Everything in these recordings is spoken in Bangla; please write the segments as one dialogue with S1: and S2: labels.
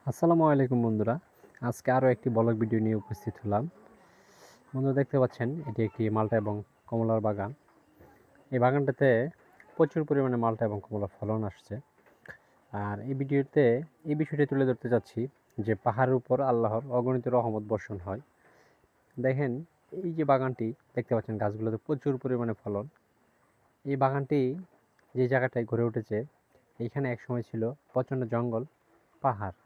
S1: আসসালামু আলাইকুম বন্ধুরা। আজকে আরও একটি ব্লগ ভিডিও নিয়ে উপস্থিত হলাম। বন্ধুরা দেখতে পাচ্ছেন এটি একটি মালটা এবং কমলার বাগান। এই বাগানটাতে প্রচুর পরিমাণে মালটা এবং কমলার ফলন আসছে। আর এই ভিডিওতে এই বিষয়টি তুলে ধরতে চাচ্ছি যে পাহাড়ের উপর আল্লাহর অগণিত রহমত বর্ষণ হয়। দেখেন এই যে বাগানটি দেখতে পাচ্ছেন, গাছগুলোতে প্রচুর পরিমাণে ফলন। এই বাগানটি যে জায়গাটায় গড়ে উঠেছে, এইখানে একসময় ছিল প্রচণ্ড জঙ্গল, পাহাড়।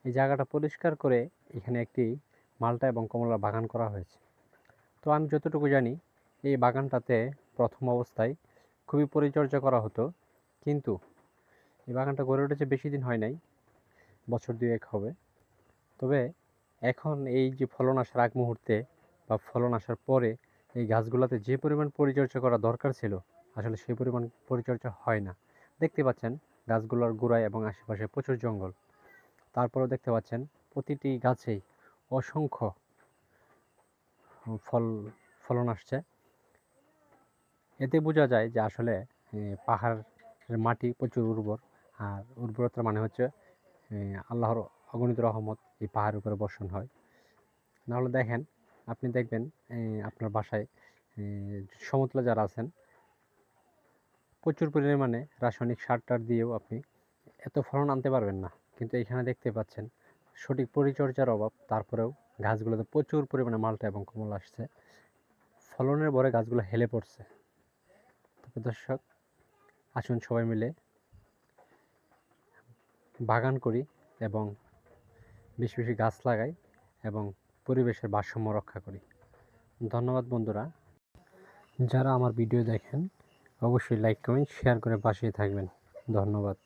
S1: এই জায়গাটা পরিষ্কার করে এখানে একটি মালটা এবং কমলার বাগান করা হয়েছে। তো আমি যতটুকু জানি, এই বাগানটাতে প্রথম অবস্থায় খুবই পরিচর্যা করা হতো, কিন্তু এই বাগানটা গড়ে উঠেছে বেশি দিন হয় নাই, বছর দুয়েক হবে। তবে এখন এই যে ফলন আসার আগ মুহূর্তে বা ফলন আসার পরে এই গাছগুলোতে যে পরিমাণ পরিচর্যা করা দরকার ছিল, আসলে সেই পরিমাণ পরিচর্যা হয় না। দেখতে পাচ্ছেন গাছগুলোর গোড়ায় এবং আশেপাশে প্রচুর জঙ্গল। তারপরেও দেখতে পাচ্ছেন প্রতিটি গাছেই অসংখ্য ফল ফলন আসছে। এতে বোঝা যায় যে আসলে পাহাড়ের মাটি প্রচুর উর্বর। আর উর্বরতার মানে হচ্ছে আল্লাহর অগণিত রহমত এই পাহাড়ের উপরে বর্ষণ হয়। নাহলে দেখেন, আপনি দেখবেন আপনার বাসায় সমতলে যারা আছেন, প্রচুর পরিমাণে রাসায়নিক সার টার দিয়েও আপনি এত ফলন আনতে পারবেন না। কিন্তু এখানে দেখতে পাচ্ছেন সঠিক পরিচর্যার অভাব, তারপরেও গাছগুলোতে প্রচুর পরিমাণে মালটা এবং কমলা আসছে। ফলনের ভরে গাছগুলো হেলে পড়ছে। তবে দর্শক, আসুন সবাই মিলে বাগান করি এবং বেশি বেশি গাছ লাগাই এবং পরিবেশের ভারসাম্য রক্ষা করি। ধন্যবাদ বন্ধুরা। যারা আমার ভিডিও দেখেন অবশ্যই লাইক কমেন্ট শেয়ার করে পাশেই থাকবেন। ধন্যবাদ।